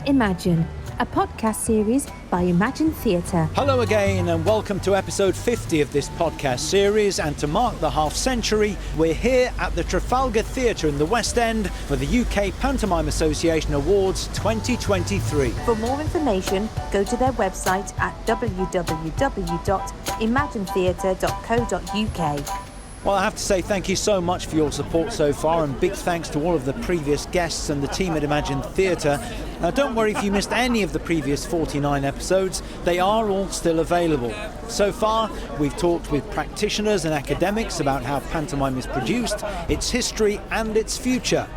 Imagine, a podcast series by Imagine Theatre. Hello again and welcome to episode 50 of this podcast series, and to mark the half century we're here at the Trafalgar Theatre in the West End for the UK Pantomime Association Awards 2023. For more information, go to their website at www.imaginetheatre.co.uk. Well, I have to say thank you so much for your support so far, and big thanks to all of the previous guests and the team at Imagine Theatre. Now, don't worry if you missed any of the previous 49 episodes, they are all still available. So far, we've talked with practitioners and academics about how pantomime is produced, its history and its future.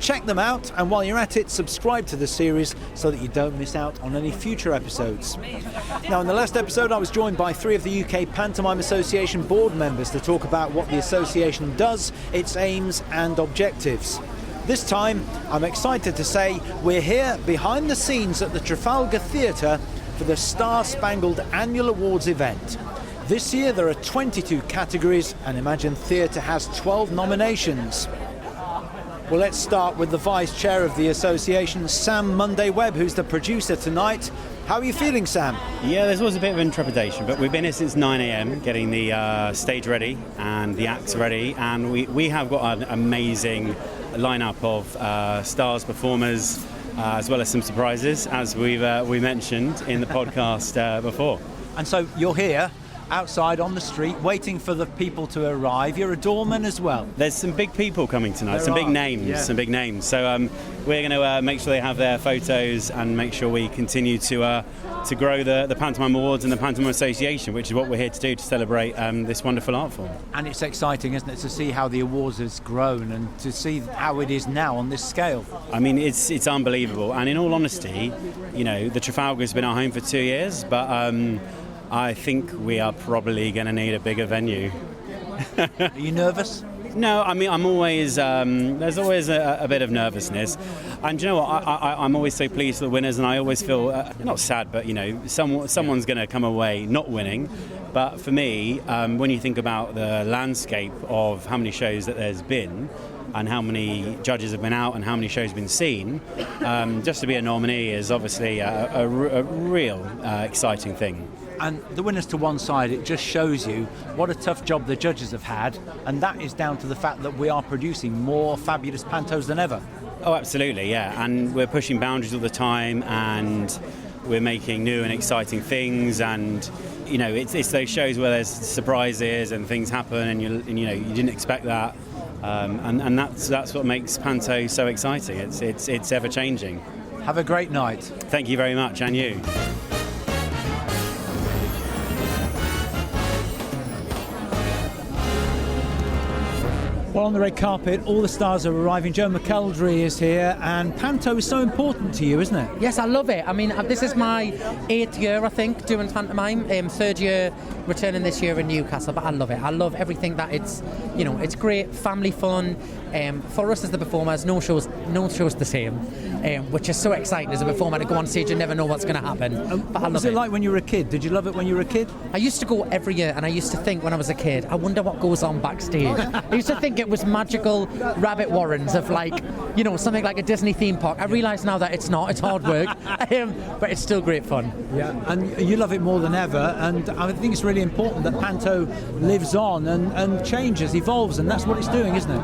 Check them out, and while you're at it, subscribe to the series so that you don't miss out on any future episodes. Now, in the last episode, I was joined by 3 of the UK Pantomime Association board members to talk about what the association does, its aims and objectives. This time, I'm excited to say we're here behind the scenes at the Trafalgar Theatre for the Star-Spangled Annual Awards event. This year, there are 22 categories, and Imagine Theatre has 12 nominations. Well, let's start with the Vice Chair of the Association, Sam Munday-Webb, who's the producer tonight. How are you feeling, Sam? Yeah, there's always a bit of intrepidation, but we've been here since 9 a.m. getting the stage ready and the acts ready, and we have got an amazing lineup of stars, performers, as well as some surprises, as we mentioned in the podcast before. And so you're here outside on the street waiting for the people to arrive. You're a doorman as well. There's some big people coming tonight, some big names. So we're going to make sure they have their photos and make sure we continue to grow the Pantomime Awards and the Pantomime Association, which is what we're here to do, to celebrate this wonderful art form. And it's exciting, isn't it, to see how the awards has grown and to see how it is now on this scale. I mean, it's unbelievable. And in all honesty, you know, the Trafalgar's been our home for 2 years, but I think we are probably going to need a bigger venue. Are you nervous? No, I mean, I'm always, there's always a bit of nervousness. And do you know what, I'm always so pleased for the winners, and I always feel, not sad, but, you know, someone's going to come away not winning. But for me, when you think about the landscape of how many shows that there's been, and how many judges have been out and how many shows have been seen, just to be a nominee is obviously a real exciting thing. And the winners to one side, it just shows you what a tough job the judges have had, and that is down to the fact that we are producing more fabulous pantos than ever. Oh, absolutely, yeah, and we're pushing boundaries all the time, and we're making new and exciting things, and you know, it's those shows where there's surprises and things happen, and you didn't expect that, and that's what makes panto so exciting. It's ever changing. Have a great night. Thank you very much, and you. Well, on the red carpet, all the stars are arriving. Joe McElderry is here, and panto is so important to you, isn't it? Yes, I love it. I mean, this is my 8th year, I think, doing pantomime. 3rd year returning this year in Newcastle, but I love it. I love everything that it's great, family fun. For us as the performers, no show's the same, which is so exciting as a performer to go on stage and never know what's going to happen. But what was it like when you were a kid? Did you love it when you were a kid? I used to go every year, and I used to think when I was a kid, I wonder what goes on backstage. I used to think it was magical rabbit warrens of something like a Disney theme park. I realise now that it's not, it's hard work, but it's still great fun. Yeah, and you love it more than ever, and I think it's really important that panto lives on and changes, evolves, and that's what it's doing, isn't it?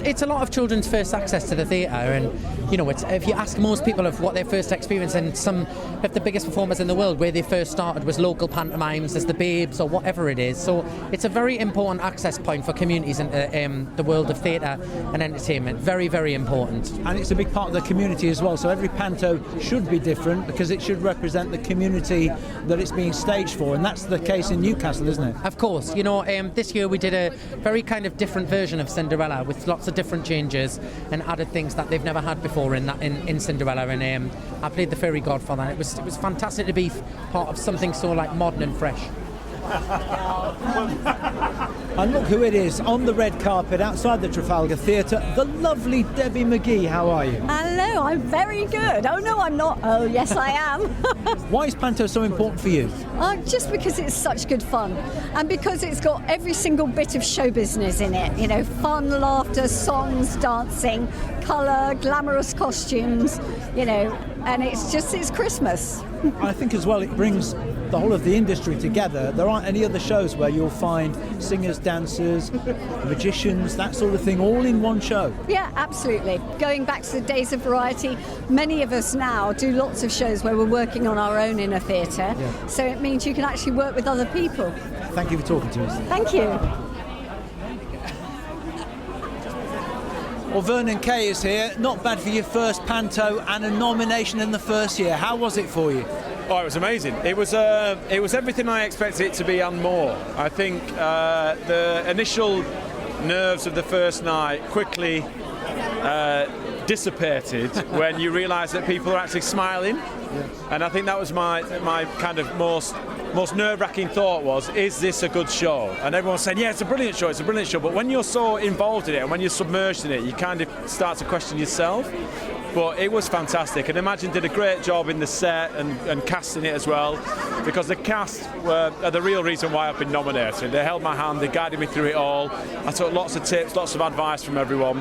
It's a lot of children's first access to the theatre, and if you ask most people of what their first experience, and some of the biggest performers in the world, where they first started was local pantomimes, as the Babes or whatever it is. So it's a very important access point for communities in the world of theatre and entertainment. Very, very important. And it's a big part of the community as well. So every panto should be different because it should represent the community that it's being staged for, and that's the case in Newcastle, isn't it? Of course. This year we did a very kind of different version of Cinderella with lots of different changes and added things that they've never had before in Cinderella. And I played the fairy godfather. It was fantastic to be part of something so like modern and fresh. And look who it is on the red carpet outside the Trafalgar Theatre, the lovely Debbie McGee. How are you? Hello, I'm very good. Oh no, I'm not. Oh yes, I am. Why is panto so important for you? Just because it's such good fun, and because it's got every single bit of show business in it. You know, fun, laughter, songs, dancing, colour, glamorous costumes. You know, and it's Christmas. I think as well it brings the whole of the industry together. There aren't any other shows where you'll find singers, dancers, magicians, that sort of thing, all in one show. Yeah, absolutely. Going back to the days of variety, many of us now do lots of shows where we're working on our own in a theatre. Yeah. So it means you can actually work with other people. Thank you for talking to us. Thank you. Well, Vernon Kay is here. Not bad for your first panto and a nomination in the first year. How was it for you? Oh, it was amazing. It was everything I expected it to be and more. I think the initial nerves of the first night quickly dissipated when you realise that people are actually smiling. Yeah. And I think that was my kind of most nerve-wracking thought was, is this a good show? And everyone said, yeah, it's a brilliant show, but when you're so involved in it and when you're submerged in it, you kind of start to question yourself. But it was fantastic, and Imagine did a great job in the set and casting it as well, because the cast are the real reason why I've been nominated. They held my hand, they guided me through it all. I took lots of tips, lots of advice from everyone,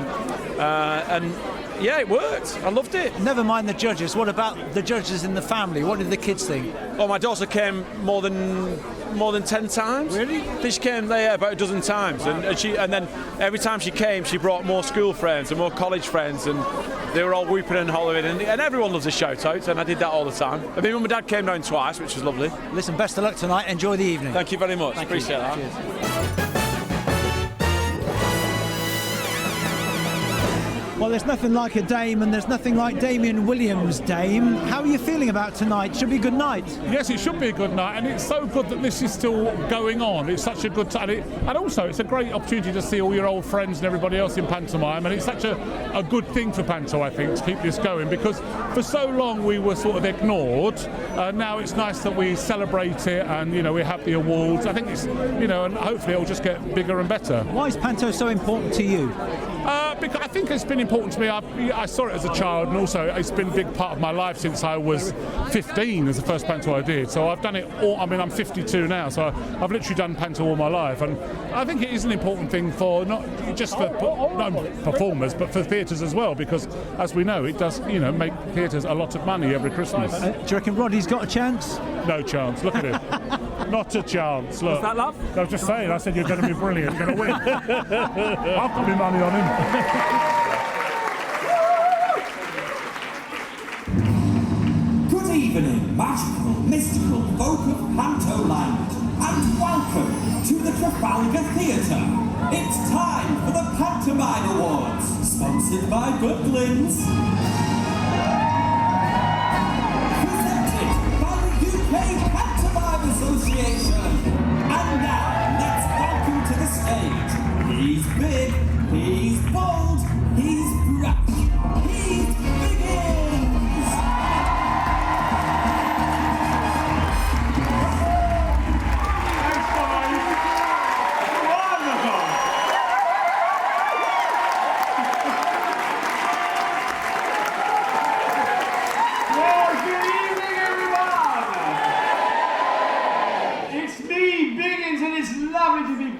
and yeah, it worked. I loved it. Never mind the judges. What about the judges in the family? What did the kids think? Oh, my daughter came more than 10 times. Really? I think she came there about a dozen times, and then every time she came, she brought more school friends and more college friends, and they were all whooping and hollering, and everyone loves a shout out, and I did that all the time. I mean, Mum and Dad came down twice, which was lovely. Listen, best of luck tonight. Enjoy the evening. Thank you very much. Thank Appreciate you. that. Cheers. Well, there's nothing like a Dame, and there's nothing like Damian Williams' Dame. How are you feeling about tonight? Should be a good night. Yes, it should be a good night, and it's so good that this is still going on. It's such a good time, and also it's a great opportunity to see all your old friends and everybody else in pantomime, and it's such a good thing for panto, I think, to keep this going, because for so long we were sort of ignored. Now it's nice that we celebrate it, and you know, we have the awards. I think it's, you know, and hopefully it'll just get bigger and better. Why is panto so important to you? Because I think it's been important to me. I saw it as a child, and also it's been a big part of my life since I was 15 as the first panto I did. So I've done it all. I mean, I'm 52 now, so I've literally done panto all my life, and I think it is an important thing for not just for performers, but for theatres as well, because as we know, it does, you know, make theatres a lot of money every Christmas. Do you reckon Roddy's got a chance? No chance. Look at him. Not a chance. Look. Is that love? I was just saying. I said you're going to be brilliant. You're going to win. I'll put my money on him. Good evening, magical, mystical folk of Pantoland, and welcome to the Trafalgar Theatre. It's time for the Pantomime Awards, sponsored by Butlins. Presented by the UK Pantomime Association. And now, let's welcome to the stage. He's big, he's bold, he's brash, he's Biggins!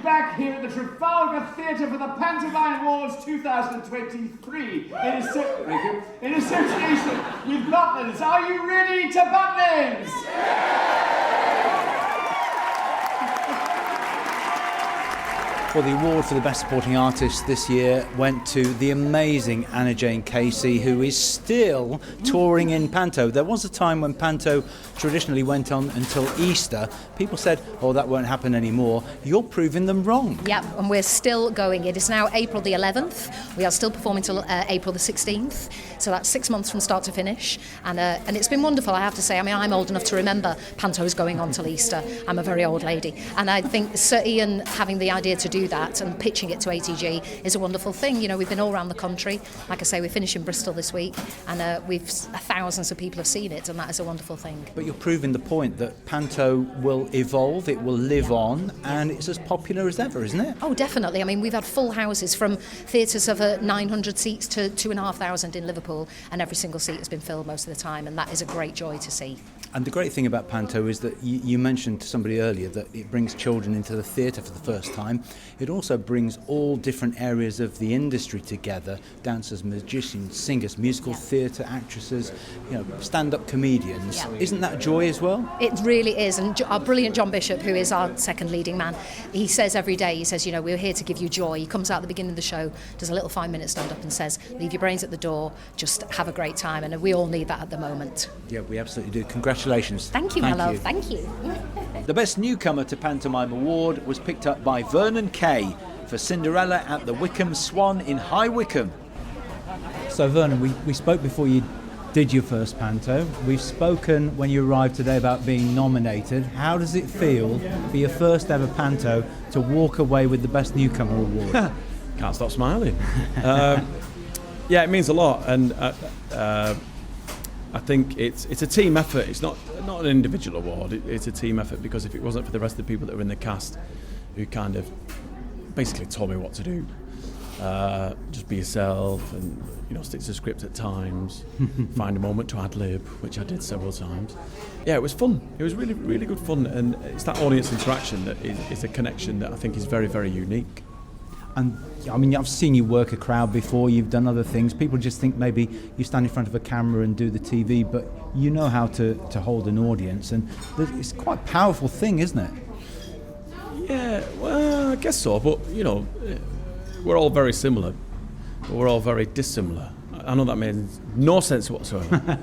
Back here at the Trafalgar Theatre for the Pantomime Awards 2023 in association with Butlins. Are you ready to Butlins? Well, the award for the Best Supporting Artist this year went to the amazing Anna Jane Casey, who is still touring in panto. There was a time when panto traditionally went on until Easter. People said, oh, that won't happen anymore. You're proving them wrong. Yep, and we're still going. It is now April the 11th. We are still performing till April the 16th. So that's 6 months from start to finish. And it's been wonderful, I have to say. I mean, I'm old enough to remember pantos going on till Easter. I'm a very old lady. And I think Sir Ian having the idea to do do that, and pitching it to ATG is a wonderful thing. You know, we've been all around the country. Like I say, we finish in Bristol this week, and thousands of people have seen it, and that is a wonderful thing. But you're proving the point that panto will evolve, it will live on, and it's as popular as ever, isn't it? Oh, definitely. I mean, we've had full houses from theatres of 900 seats to 2,500 in Liverpool, and every single seat has been filled most of the time, and that is a great joy to see. And the great thing about panto is that you mentioned to somebody earlier that it brings children into the theatre for the first time. It also brings all different areas of the industry together: dancers, magicians, singers, musical theatre actresses, stand-up comedians. Yeah. Isn't that joy as well? It really is, and our brilliant John Bishop, who is our second leading man, he says every day, he says, we're here to give you joy. He comes out at the beginning of the show, does a little 5-minute stand-up and says, leave your brains at the door, just have a great time, and we all need that at the moment. Yeah, we absolutely do. Congratulations. Thank you, my love. Thank you. The Best Newcomer to Pantomime Award was picked up by Vernon Kay for Cinderella at the Wycombe Swan in High Wycombe. So Vernon, we spoke before you did your first panto. We've spoken when you arrived today about being nominated. How does it feel for your first ever panto to walk away with the Best Newcomer Award? Can't stop smiling. Yeah, it means a lot, and I think it's a team effort. It's not an individual award. It's a team effort, because if it wasn't for the rest of the people that were in the cast, who kind of basically told me what to do, just be yourself, and stick to the script at times, find a moment to ad-lib, which I did several times. Yeah, it was fun. It was really, really good fun, and it's that audience interaction that is a connection that I think is very, very unique. And I mean, I've seen you work a crowd before, you've done other things. People just think maybe you stand in front of a camera and do the TV, but you know how to hold an audience, and it's quite a powerful thing, isn't it? Yeah, well, I guess so, but we're all very similar, but we're all very dissimilar. I know that makes no sense whatsoever.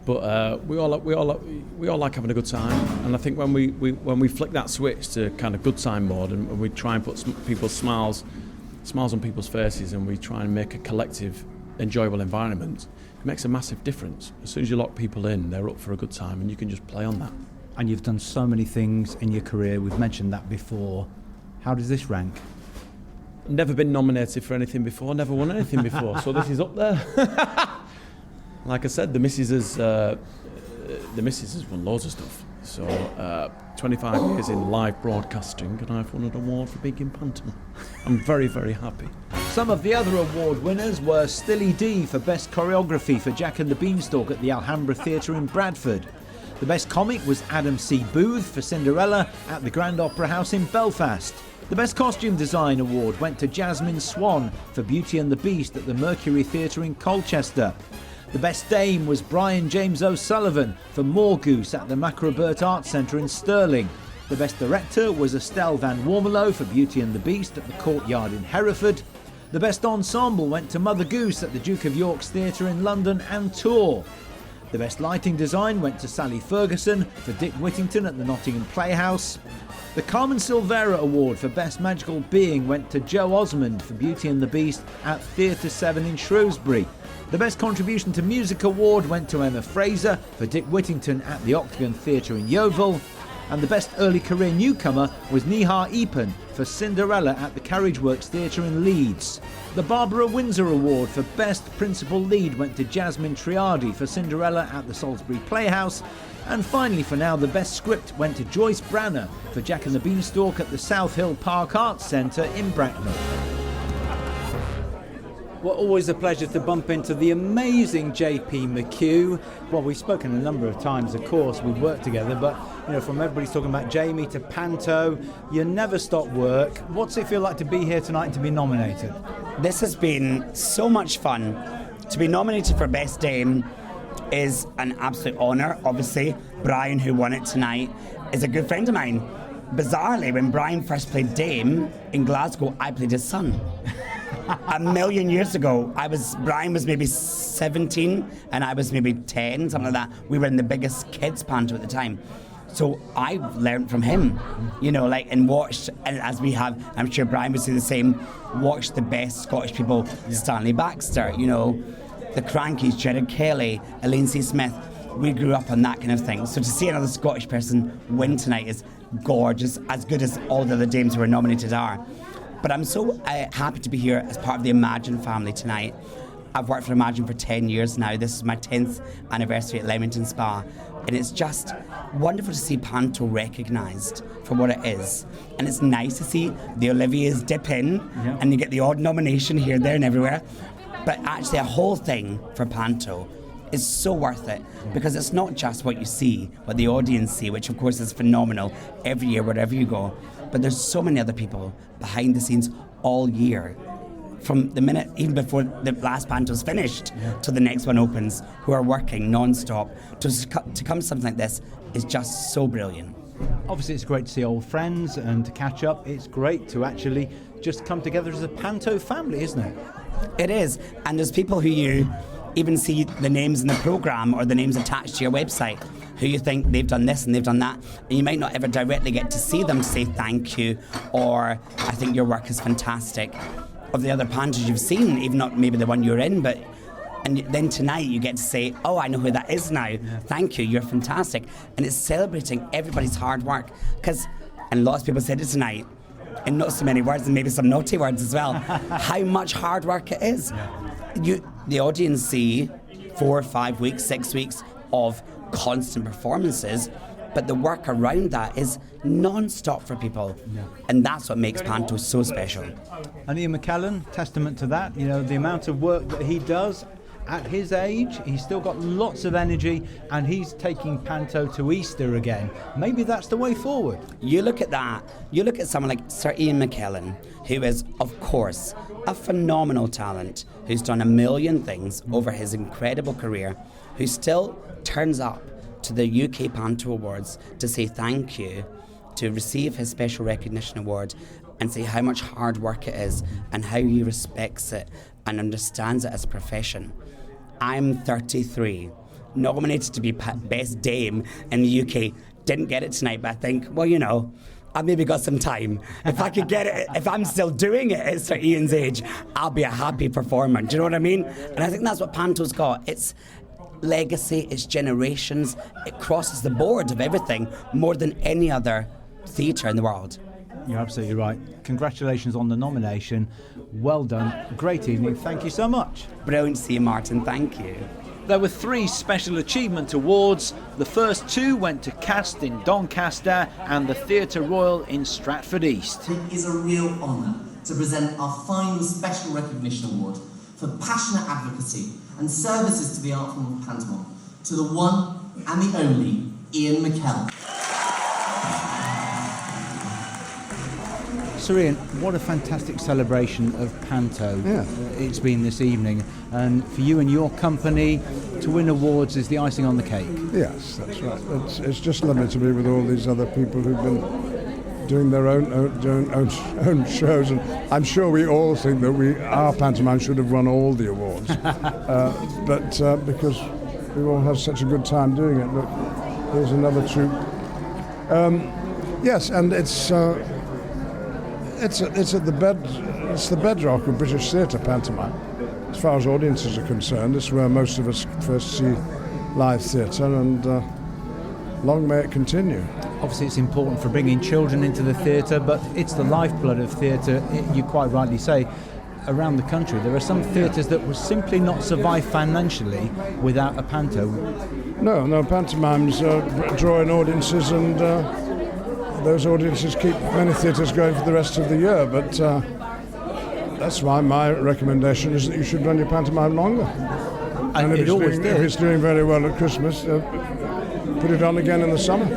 But we all like having a good time, and I think when we flick that switch to kind of good time mode, and we try and put people's smiles on people's faces, and we try and make a collective, enjoyable environment, it makes a massive difference. As soon as you lock people in, they're up for a good time, and you can just play on that. And you've done so many things in your career. We've mentioned that before. How does this rank? Never been nominated for anything before. Never won anything before. So this is up there. Like I said, the missus has won loads of stuff. So 25 years in live broadcasting, and I've won an award for being in pantomime. I'm very, very happy. Some of the other award winners were Stilly D for Best Choreography for Jack and the Beanstalk at the Alhambra Theatre in Bradford. The Best Comic was Adam C. Booth for Cinderella at the Grand Opera House in Belfast. The Best Costume Design Award went to Jasmine Swan for Beauty and the Beast at the Mercury Theatre in Colchester. The Best Dame was Brian James O'Sullivan for Moorgoose at the Macrobert Arts Centre in Stirling. The Best Director was Estelle Van Warmelo for Beauty and the Beast at the Courtyard in Hereford. The Best Ensemble went to Mother Goose at the Duke of York's Theatre in London and Tours. The Best Lighting Design went to Sally Ferguson for Dick Whittington at the Nottingham Playhouse. The Carmen Silvera Award for Best Magical Being went to Joe Osmond for Beauty and the Beast at Theatre 7 in Shrewsbury. The Best Contribution to Music Award went to Emma Fraser for Dick Whittington at the Octagon Theatre in Yeovil. And the Best Early Career Newcomer was Nihar Eapen for Cinderella at the Carriage Works Theatre in Leeds. The Barbara Windsor Award for Best Principal Lead went to Jasmine Triardi for Cinderella at the Salisbury Playhouse. And finally, for now, the Best Script went to Joyce Branner for Jack and the Beanstalk at the South Hill Park Arts Centre in Bracknell. Well, always a pleasure to bump into the amazing JP McCue. Well, we've spoken a number of times, of course, we've worked together, but from everybody's talking about Jamie to Panto, you never stop work. What's it feel like to be here tonight and to be nominated? This has been so much fun. To be nominated for Best Dame is an absolute honour, obviously. Brian, who won it tonight, is a good friend of mine. Bizarrely, when Brian first played Dame in Glasgow, I played his son. A million years ago, Brian was maybe 17 and I was maybe 10, something like that. We were in the biggest kids panto at the time. So I learned from him, and watched, and as we have, I'm sure Brian would say the same, watched the best Scottish people, Stanley Baxter, the Crankies, Gerard Kelly, Elaine C. Smith. We grew up on that kind of thing. So to see another Scottish person win tonight is gorgeous, as good as all the other dames who were nominated are. But I'm so happy to be here as part of the Imagine family tonight. I've worked for Imagine for 10 years now. This is my 10th anniversary at Leamington Spa. And it's just wonderful to see panto recognised for what it is. And it's nice to see the Oliviers dip in, and you get the odd nomination here, there and everywhere. But actually a whole thing for panto is so worth it, because it's not just what you see, what the audience see, which of course is phenomenal every year wherever you go. But there's so many other people behind the scenes all year, from the minute, even before the last panto's finished, till the next one opens, who are working non-stop. To come to something like this is just so brilliant. Obviously, it's great to see old friends and to catch up. It's great to actually just come together as a panto family, isn't it? It is, and there's people who you even see the names in the programme or the names attached to your website, who you think they've done this and they've done that, and you might not ever directly get to see them say thank you, or I think your work is fantastic. Of the other pantos you've seen, even not maybe the one you're in, but and then tonight you get to say, oh, I know who that is now. Thank you, you're fantastic. And it's celebrating everybody's hard work, because, and lots of people said it tonight, in not so many words and maybe some naughty words as well, how much hard work it is. The audience see 4, 5 weeks, 6 weeks of constant performances, but the work around that is non-stop for people. And that's what makes panto so special. And Ian McKellen, testament to that, you know, the amount of work that he does at his age, he's still got lots of energy, and he's taking panto to Easter again. Maybe that's the way forward. You look at that, you look at someone like Sir Ian McKellen, who is, of course, a phenomenal talent, who's done a million things over his incredible career, who still turns up to the UK Panto Awards to say thank you, to receive his Special Recognition Award, and say how much hard work it is and how he respects it and understands it as a profession. I'm 33, nominated to be Best Dame in the UK. Didn't get it tonight, but I think, well, you know, I've maybe got some time. If I could get it, if I'm still doing it at Sir Ian's age, I'll be a happy performer. Do you know what I mean? And I think that's what panto's got. It's legacy, it's generations, it crosses the board of everything more than any other theatre in the world. You're absolutely right. Congratulations on the nomination. Well done. Great evening. Thank you so much. Brilliant to see you, Martin. Thank you. There were 3 Special Achievement Awards. The first 2 went to Cast in Doncaster and the Theatre Royal in Stratford East. It is a real honour to present our final Special Recognition Award for passionate advocacy and services to the art form of pantomime to the one and the only Ian McKellen. Sir Ian, what a fantastic celebration of panto it's been this evening, and for you and your company to win awards is the icing on the cake. Yes, that's right. It's just lovely to be with all these other people who've been doing their own shows, and I'm sure we all think that our pantomime should have won all the awards, but because we all had such a good time doing it. Look, here's another troupe. Yes, and it's the bedrock of British theatre pantomime. As far as audiences are concerned, it's where most of us first see live theatre, and long may it continue. Obviously it's important for bringing children into the theatre, but it's the lifeblood of theatre. You quite rightly say, around the country there are some theatres that will simply not survive financially without a panto. No, pantomimes drawing audiences, and those audiences keep many theatres going for the rest of the year, but that's why my recommendation is that you should run your pantomime longer. And if it's doing very well at Christmas, put it on again in the summer.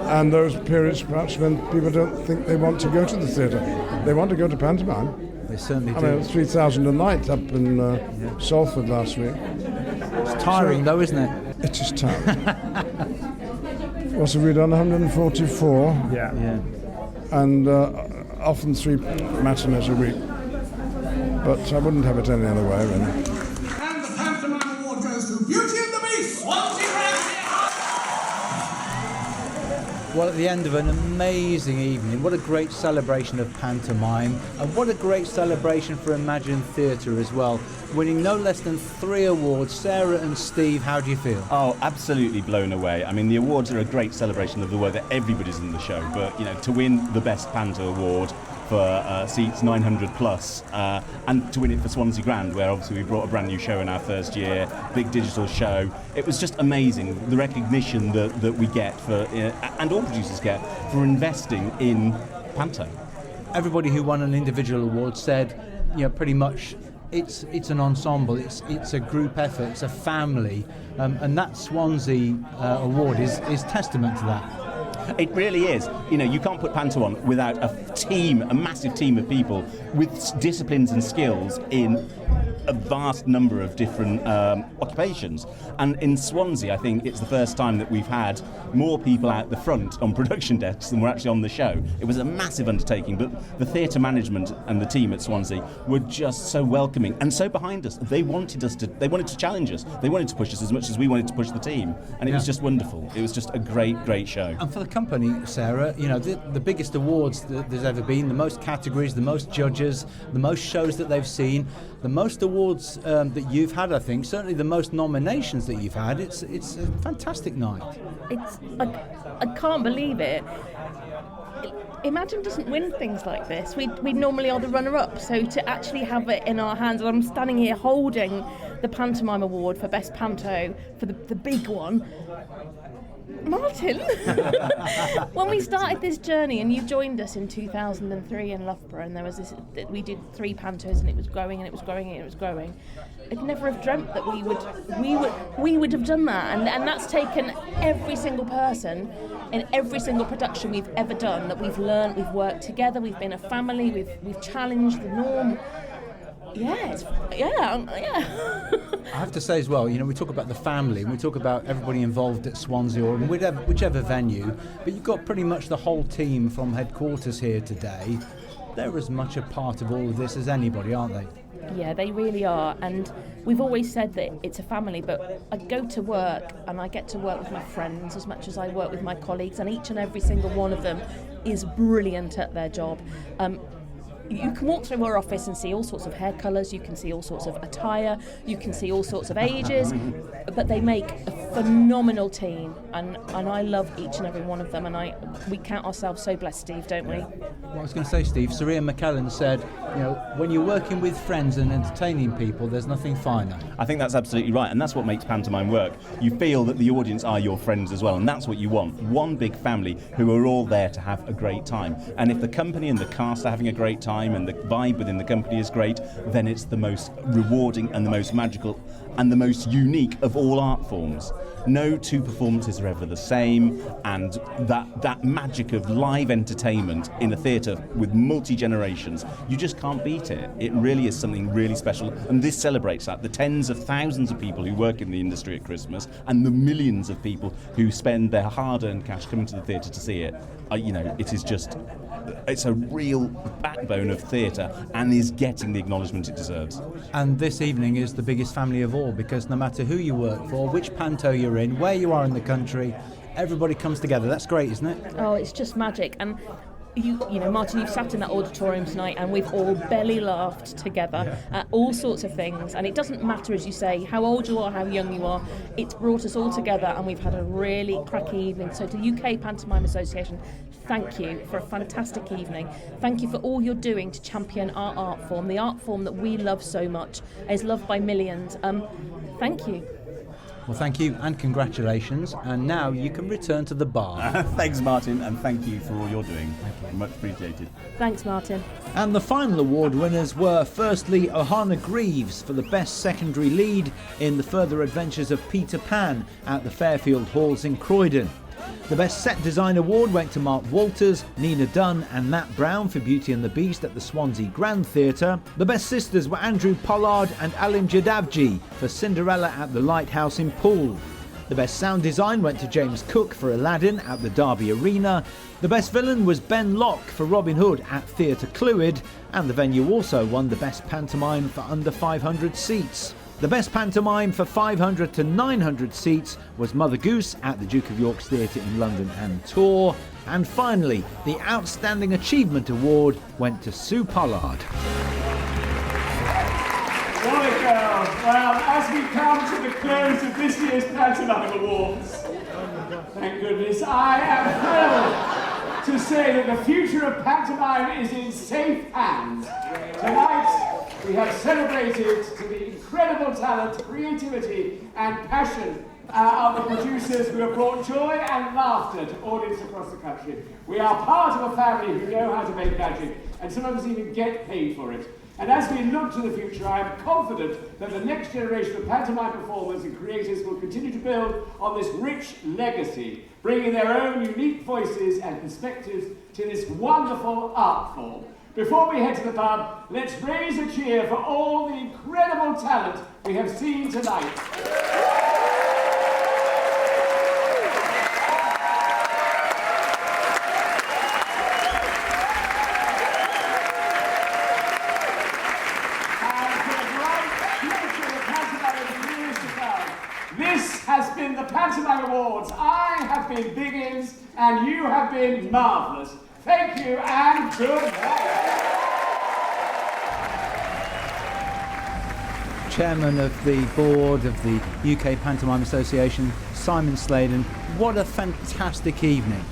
And those periods perhaps when people don't think they want to go to the theatre, they want to go to pantomime. They certainly do. I mean, 3,000 a night up in Salford last week. It's tiring though, isn't it? It is tiring. What have we done? 144. Yeah. And often 3 matinees a week. But I wouldn't have it any other way, really. And the Pantomime Award goes to Beauty and the Beast. Well, at the end of an amazing evening, what a great celebration of pantomime, and what a great celebration for Imagine Theatre as well. Winning no less than 3 awards. Sarah and Steve, how do you feel? Oh, absolutely blown away. I mean, the awards are a great celebration of the way that everybody's in the show, but, you know, to win the Best Panto Award for seats 900 plus, and to win it for Swansea Grand, where obviously we brought a brand new show in our first year, big digital show. It was just amazing, the recognition that we get for, and all producers get, for investing in panto. Everybody who won an individual award said, pretty much it's an ensemble, it's a group effort, it's a family, and that Swansea award is testament to that. It really is. You can't put panto on without a massive team of people with disciplines and skills in a vast number of different occupations. And in Swansea, I think it's the first time that we've had more people out the front on production desks than were actually on the show. It was a massive undertaking, but the theatre management and the team at Swansea were just so welcoming and so behind us. They wanted to challenge us. They wanted to push us as much as we wanted to push the team. And it was just wonderful. It was just a great, great show. And for the company, Sarah, the biggest awards that there's ever been, the most categories, the most judges, the most shows that they've seen, the most awards that you've had, I think, certainly the most nominations that you've had. It's a fantastic night. I can't believe it. Imagine doesn't win things like this. We normally are the runner-up, so to actually have it in our hands, and I'm standing here holding the Pantomime Award for Best Panto, for the big one. Martin, when we started this journey, and you joined us in 2003 in Loughborough, and there was this, we did 3 pantos, and it was growing and it was growing and it was growing. I'd never have dreamt that we would have done that, and that's taken every single person in every single production we've ever done, that we've learned, we've worked together, we've been a family, we've challenged the norm. Yeah. I have to say as well, we talk about the family, and we talk about everybody involved at Swansea or whichever venue, but you've got pretty much the whole team from headquarters here today. They're as much a part of all of this as anybody, aren't they? Yeah, they really are, and we've always said that it's a family, but I go to work and I get to work with my friends as much as I work with my colleagues, and each and every single one of them is brilliant at their job. You can walk through our office and see all sorts of hair colours, you can see all sorts of attire, you can see all sorts of ages, but they make a phenomenal team, and I love each and every one of them, and we count ourselves so blessed, Steve, don't we? Well, I was going to say, Steve, Sir Ian McKellen said, when you're working with friends and entertaining people, there's nothing finer. I think that's absolutely right, and that's what makes pantomime work. You feel that the audience are your friends as well, and that's what you want. One big family who are all there to have a great time. And if the company and the cast are having a great time, and the vibe within the company is great, then it's the most rewarding and the most magical and the most unique of all art forms. No 2 performances are ever the same, and that magic of live entertainment in a theatre with multi-generations, you just can't beat it. It really is something really special, and this celebrates that. The tens of thousands of people who work in the industry at Christmas, and the millions of people who spend their hard-earned cash coming to the theatre to see it. It's a real backbone of theatre and is getting the acknowledgement it deserves. And this evening is the biggest family of all, because no matter who you work for, which panto you're in, where you are in the country, everybody comes together. That's great, isn't it? Oh, it's just magic. And you know, Martin, you've sat in that auditorium tonight and we've all belly laughed together at all sorts of things, and it doesn't matter, as you say, how old you are, how young you are, it's brought us all together and we've had a really cracky evening. So to UK Pantomime Association, thank you for a fantastic evening. Thank you for all you're doing to champion our art form, the art form that we love so much, is loved by millions. Thank you. Well, thank you and congratulations. And now you can return to the bar. Thanks, Martin, and thank you for all you're doing. Much appreciated. Thanks, Martin. And the final award winners were, firstly, Ohana Greaves for the Best Secondary Lead in The Further Adventures of Peter Pan at the Fairfield Halls in Croydon. The Best Set Design Award went to Mark Walters, Nina Dunn and Nat Brown for Beauty and the Beast at the Swansea Grand Theatre. The Best Sisters were Andrew Pollard and Alim Jadavji for Cinderella at the Lighthouse in Poole. The Best Sound Design went to James Cook for Aladdin at the Derby Arena. The Best Villain was Ben Locke for Robin Hood at Theatre Clwyd, and the venue also won the Best Pantomime for under 500 seats. The Best Pantomime for 500 to 900 seats was Mother Goose at the Duke of York's Theatre in London and Tor. And finally, the Outstanding Achievement Award went to Sue Pollard. What a girl! Well, as we come to the close of this year's Pantomime Awards, thank goodness, I am to say that the future of pantomime is in safe hands. Tonight, we have celebrated to the incredible talent, creativity and passion of the producers who have brought joy and laughter to audiences across the country. We are part of a family who know how to make magic and some of us even get paid for it. And as we look to the future, I am confident that the next generation of pantomime performers and creators will continue to build on this rich legacy, bringing their own unique voices and perspectives to this wonderful art form. Before we head to the pub, let's raise a cheer for all the incredible talent we have seen tonight. This has been the Pantomime Awards. I have been Biggins and you have been marvellous. Thank you and good night. Chairman of the board of the UK Pantomime Association, Simon Sladen. What a fantastic evening.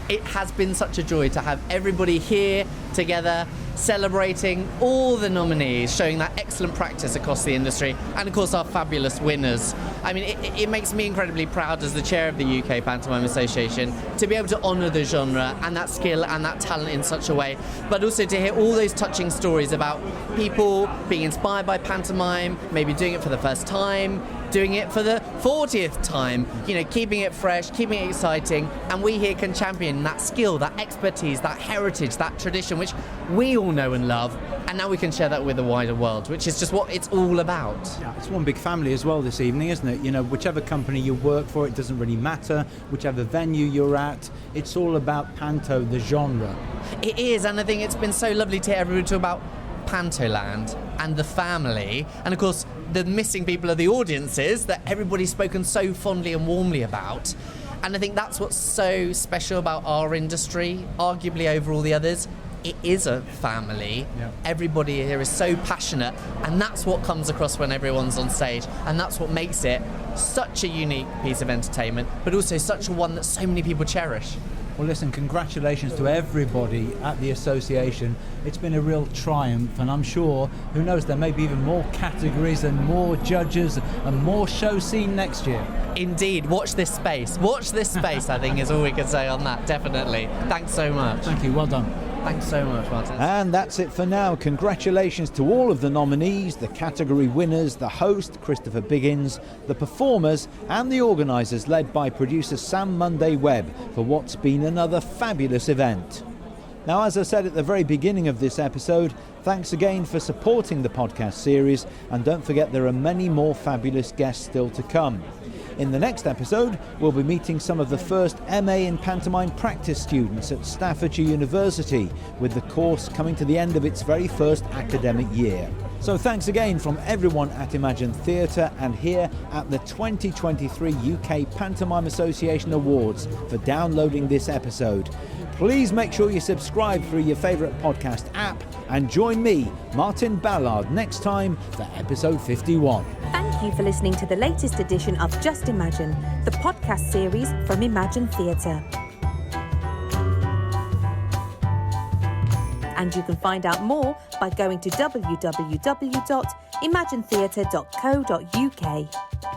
It has been such a joy to have everybody here together, celebrating all the nominees, showing that excellent practice across the industry, and of course our fabulous winners. I mean, it makes me incredibly proud as the chair of the UK Pantomime Association to be able to honour the genre and that skill and that talent in such a way, but also to hear all those touching stories about people being inspired by pantomime, maybe doing it for the first time, doing it for the 40th time, you know, keeping it fresh, keeping it exciting, and we here can champion that skill, that expertise, that heritage, that tradition, which we all know and love, and now we can share that with the wider world, which is just what it's all about. Yeah, it's one big family as well this evening, isn't it? You know, whichever company you work for, it doesn't really matter, whichever venue you're at, it's all about panto, the genre. It is, and I think it's been so lovely to hear everybody talk about Pantoland and the family, and of course the missing people are the audiences that everybody's spoken so fondly and warmly about. And I think that's what's so special about our industry, arguably over all the others. It is a family. Yeah. Everybody here is so passionate, and that's what comes across when everyone's on stage, and that's what makes it such a unique piece of entertainment, but also such a one that so many people cherish. Well, listen, congratulations to everybody at the association. It's been a real triumph, and I'm sure, who knows, there may be even more categories and more judges and more shows seen next year. Indeed, watch this space. Watch this space, I think, is all we can say on that, definitely. Thanks so much. Thank you, well done. Thanks so much, Martin. And that's it for now. Congratulations to all of the nominees, the category winners, the host, Christopher Biggins, the performers and the organisers led by producer Sam Munday-Webb for what's been another fabulous event. Now, as I said at the very beginning of this episode, thanks again for supporting the podcast series, and don't forget there are many more fabulous guests still to come. In the next episode, we'll be meeting some of the first MA in Pantomime practice students at Staffordshire University, with the course coming to the end of its very first academic year. So thanks again from everyone at Imagine Theatre and here at the 2023 UK Pantomime Association Awards for downloading this episode. Please make sure you subscribe through your favourite podcast app and join me, Martin Ballard, next time for episode 51. Thank you for listening to the latest edition of Just Imagine, the podcast series from Imagine Theatre. And you can find out more by going to www.imaginetheatre.co.uk.